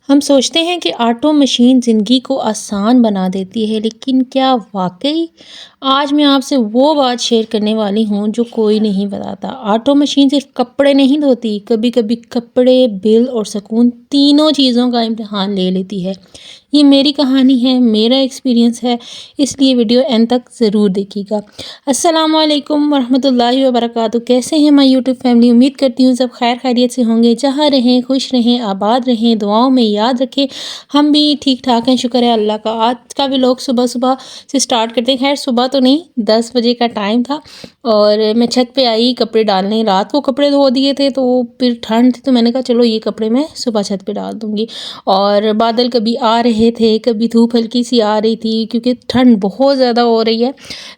ہم سوچتے ہیں کہ آٹو مشین زندگی کو آسان بنا دیتی ہے، لیکن کیا واقعی؟ آج میں آپ سے وہ بات شیئر کرنے والی ہوں جو کوئی نہیں بتاتا۔ آٹو مشین صرف کپڑے نہیں دھوتی، کبھی کبھی کپڑے، بل اور سکون تینوں چیزوں کا امتحان لے لیتی ہے۔ یہ میری کہانی ہے، میرا ایکسپیرینس ہے، اس لیے ویڈیو اینڈ تک ضرور دیکھیے گا۔ السلام علیکم ورحمۃ اللہ وبرکاتہ۔ کیسے ہیں مائی یوٹیوب فیملی؟ امید کرتی ہوں سب خیر خیریت سے ہوں گے، جہاں رہیں خوش رہیں، آباد رہیں، دعاؤں میں یاد رکھیں۔ ہم بھی ٹھیک ٹھاک ہیں، شکر ہے اللہ کا۔ آج کا بھی لوگ صبح سے سٹارٹ کرتے ہیں، خیر صبح تو نہیں، 10 بجے کا ٹائم تھا اور میں چھت پہ آئی کپڑے ڈالنے۔ رات کو کپڑے دھو دیے تھے تو پھر ٹھنڈ تھی تو میں نے کہا چلو یہ کپڑے میں صبح چھت پہ ڈال دوں گی۔ اور بادل کبھی آ رہے تھے، کبھی دھوپ ہلکی سی آ رہی تھی، کیونکہ ٹھنڈ بہت زیادہ ہو رہی ہے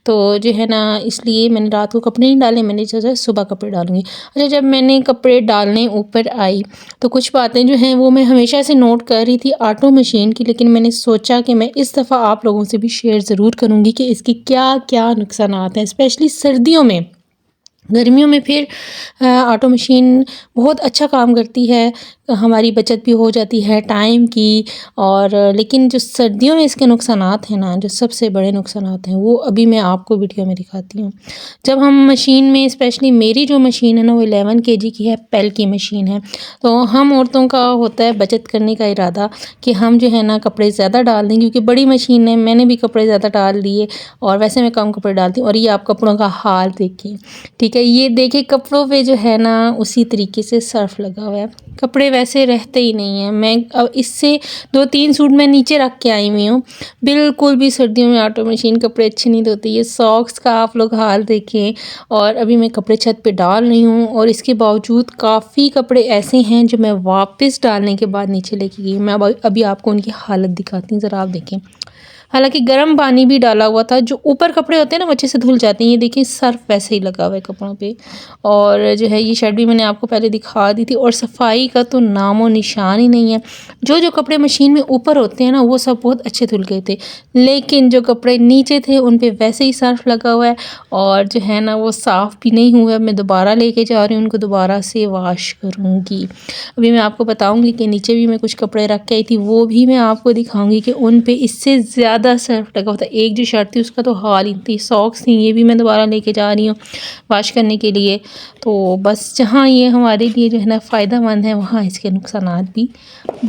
تو جو ہے نا اس لیے میں نے رات کو کپڑے نہیں ڈالے، میں نے سوچا صبح کپڑے ڈالوں گی۔ اچھا، جب میں نے کپڑے ڈالنے اوپر آئی تو کچھ باتیں جو ہیں وہ میں ہمیشہ سے نوٹ کر رہی تھی آٹو مشین کی، لیکن میں نے سوچا کہ میں اس دفعہ آپ لوگوں سے بھی شیئر ضرور کروں گی کہ اس کی کیا کیا نقصانات ہیں، اسپیشلی سردیوں میں۔ گرمیوں میں پھر آٹو مشین بہت اچھا کام کرتی ہے، ہماری بچت بھی ہو جاتی ہے ٹائم کی، اور لیکن جو سردیوں میں اس کے نقصانات ہیں نا، جو سب سے بڑے نقصانات ہیں، وہ ابھی میں آپ کو ویڈیو میں دکھاتی ہوں۔ جب ہم مشین میں، اسپیشلی میری جو مشین ہے نا وہ 11 kg کی ہے، پیل کی مشین ہے، تو ہم عورتوں کا ہوتا ہے بچت کرنے کا ارادہ کہ ہم جو ہے نا کپڑے زیادہ ڈال دیں، کیونکہ بڑی مشین ہے، میں نے بھی کپڑے زیادہ ڈال دیے اور ویسے میں کم کپڑے ڈالتی ہوں۔ اور یہ آپ کپڑوں کا حال دیکھیں، ٹھیک ہے، یہ دیکھیں کپڑوں پہ جو ہے نا اسی طریقے سے سرف لگا ہوا ہے، کپڑے ویسے رہتے ہی نہیں ہیں۔ میں اس سے 2-3 سوٹ میں نیچے رکھ کے آئی ہوئی ہوں، بالکل بھی سردیوں میں آٹو مشین کپڑے اچھے نہیں دھوتی۔ یہ ساکس کا آپ لوگ حال دیکھیں، اور ابھی میں کپڑے چھت پہ ڈال رہی ہوں، اور اس کے باوجود کافی کپڑے ایسے ہیں جو میں واپس ڈالنے کے بعد نیچے لے کے گئی۔ میں ابھی آپ کو ان کی حالت دکھاتی ہوں، ذرا آپ دیکھیں۔ حالانکہ گرم پانی بھی ڈالا ہوا تھا، جو اوپر کپڑے ہوتے ہیں نا وہ اچھے سے دھل جاتے ہیں۔ یہ دیکھیں سرف ویسے ہی لگا ہوا ہے کپڑوں پہ، اور جو ہے یہ شرٹ بھی میں نے آپ کو پہلے دکھا دی تھی، اور صفائی کا تو نام و نشان ہی نہیں ہے۔ جو کپڑے مشین میں اوپر ہوتے ہیں نا وہ سب بہت اچھے دھل گئے تھے، لیکن جو کپڑے نیچے تھے ان پہ ویسے ہی سرف لگا ہوا ہے، اور جو ہے نا وہ صاف بھی نہیں ہوا ہے۔ میں دوبارہ لے کے جا رہی ہوں، ان کو دوبارہ سے واش کروں گی۔ ابھی میں آپ کو بتاؤں گی کہ نیچے بھی میں کچھ کپڑے رکھ کے آئی تھی، وہ بھی میں آپ کو دکھاؤں گی کہ ان پہ اس سے زیادہ سرف لگا ہوتا ہے۔ ایک جو شرٹ تھی اس کا تو حال ہی تھی، ساکس تھی، یہ بھی میں دوبارہ لے کے جا رہی ہوں واش کرنے کے لیے۔ تو بس جہاں یہ ہمارے لیے جو ہے نا فائدہ مند ہے، وہاں اس کے نقصانات بھی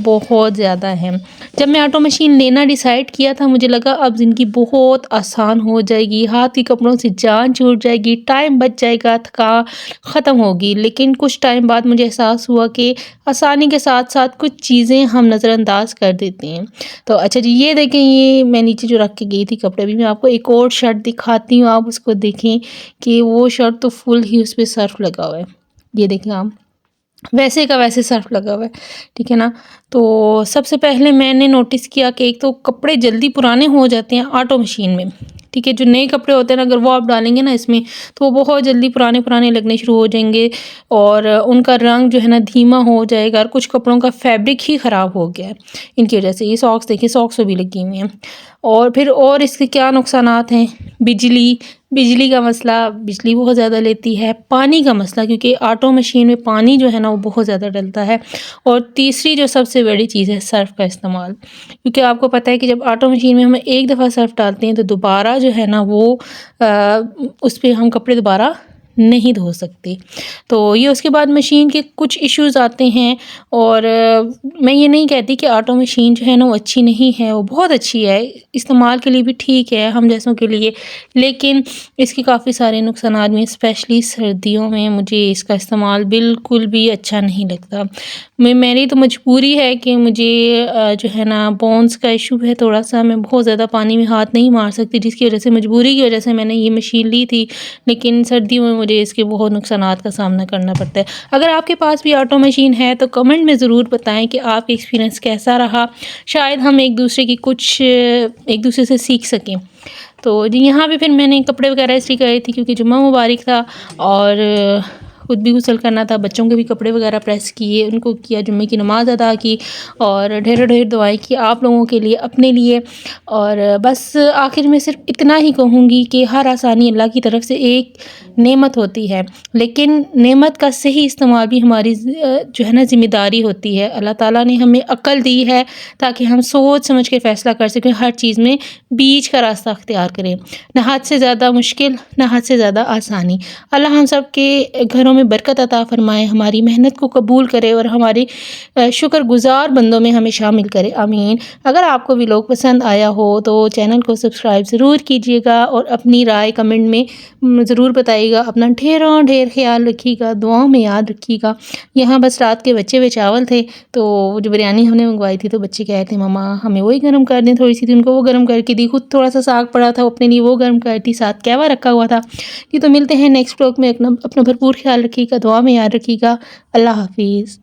بہت زیادہ ہیں۔ جب میں آٹو مشین لینا ڈیسائیڈ کیا تھا، مجھے لگا اب زندگی بہت آسان ہو جائے گی، ہاتھ کے کپڑوں سے جان چھوٹ جائے گی، ٹائم بچ جائے گا، تھکان ختم ہوگی۔ لیکن کچھ ٹائم بعد مجھے احساس ہوا کہ آسانی کے ساتھ ساتھ کچھ چیزیں ہم نظر انداز کر دیتے ہیں۔ تو اچھا جی، یہ دیکھیں، یہ میں نیچے جو رکھ کے گئی تھی کپڑے، بھی میں آپ کو ایک اور شرٹ دکھاتی ہوں، آپ اس کو دیکھیں کہ وہ شرٹ تو فل ہی اس پہ سرف لگا ہوا ہے۔ یہ دیکھیں آپ، ویسے کا ویسے سرف لگا ہوا ہے، ٹھیک ہے نا۔ تو سب سے پہلے میں نے نوٹس کیا کہ ایک تو کپڑے جلدی پرانے ہو جاتے ہیں آٹو مشین میں، ٹھیک ہے۔ جو نئے کپڑے ہوتے ہیں نا، اگر وہ آپ ڈالیں گے نا اس میں تو وہ بہت جلدی پرانے لگنے شروع ہو جائیں گے، اور ان کا رنگ جو ہے نا دھیما ہو جائے گا، اور کچھ کپڑوں کا فیبرک ہی خراب ہو گیا ہے ان کی وجہ سے۔ یہ ساکس دیکھیں، ساکس بھی لگی ہوئی ہیں۔ اور پھر اور اس کے کیا نقصانات ہیں؟ بجلی کا مسئلہ، بجلی بہت زیادہ لیتی ہے۔ پانی کا مسئلہ، کیونکہ آٹو مشین میں پانی جو ہے نا وہ بہت زیادہ ڈلتا ہے۔ اور تیسری جو سب سے بڑی چیز ہے، سرف کا استعمال، کیونکہ آپ کو پتہ ہے کہ جب آٹو مشین میں ہم ایک دفعہ سرف ڈالتے ہیں تو دوبارہ جو ہے نا وہ اس پہ ہم کپڑے دوبارہ نہیں دھو سکتے۔ تو یہ اس کے بعد مشین کے کچھ ایشوز آتے ہیں، اور میں یہ نہیں کہتی کہ آٹو مشین جو ہے نا وہ اچھی نہیں ہے، وہ بہت اچھی ہے، استعمال کے لیے بھی ٹھیک ہے ہم جیسوں کے لیے، لیکن اس کے کافی سارے نقصانات میں، اسپیشلی سردیوں میں مجھے اس کا استعمال بالکل بھی اچھا نہیں لگتا۔ میری تو مجبوری ہے کہ مجھے جو ہے نا بونس کا ایشو ہے تھوڑا سا، میں بہت زیادہ پانی میں ہاتھ نہیں مار سکتی، جس کی وجہ سے، مجبوری کی وجہ سے میں نے یہ مشین لی تھی، لیکن سردیوں میں مجھے اس کے بہت نقصانات کا سامنا کرنا پڑتا ہے۔ اگر آپ کے پاس بھی آٹو مشین ہے تو کمنٹ میں ضرور بتائیں کہ آپ کا ایکسپیرینس کیسا رہا، شاید ہم ایک دوسرے سے سیکھ سکیں۔ تو یہاں پہ پھر میں نے کپڑے وغیرہ اس لیے کرے تھی کیونکہ جمعہ مبارک تھا، اور خود بھی غسل کرنا تھا، بچوں کے بھی کپڑے وغیرہ پریس کیے، ان کو کیا، جمعے کی نماز ادا کی اور ڈھیر ڈھیر دعائیں کی آپ لوگوں کے لیے، اپنے لیے۔ اور بس آخر میں صرف اتنا ہی کہوں گی کہ ہر آسانی اللہ کی طرف سے ایک نعمت ہوتی ہے، لیکن نعمت کا صحیح استعمال بھی ہماری جو ہے نا ذمہ داری ہوتی ہے۔ اللہ تعالیٰ نے ہمیں عقل دی ہے تاکہ ہم سوچ سمجھ کے فیصلہ کر سکیں، ہر چیز میں بیچ کا راستہ اختیار کریں، نہ حد سے زیادہ مشکل نہ حد سے زیادہ آسانی۔ اللہ ہم سب کے گھروں میں برکت عطا فرمائے، ہماری محنت کو قبول کرے اور ہمارے شکر گزار بندوں میں ہمیں شامل کرے، آمین۔ اگر آپ کو ویلوگ پسند آیا ہو تو چینل کو سبسکرائب ضرور کیجیے گا اور اپنی رائے کمنٹ میں ضرور بتائیے گا۔ اپنا ڈھیروں ڈھیر خیال رکھیے گا، دعاؤں میں یاد رکھیے گا۔ یہاں بس رات کے بچے ہوئے چاول تھے تو جو بریانی ہم نے منگوائی تھی تو بچے کہے تھے ماما ہمیں وہی گرم کر دیں، تھوڑی سی تھی، ان کو وہ گرم کر کے دی، خود تھوڑا سا ساگ پڑا تھا اپنے لیے وہ گرم کر دی، ساتھ کہوہ رکھا ہوا تھا۔ یہ تو ملتے ہیں نیکسٹ بلاگ میں، اپنا بھرپور خیال رکھیے گا، دعا میں یاد رکھیے گا۔ اللہ حافظ۔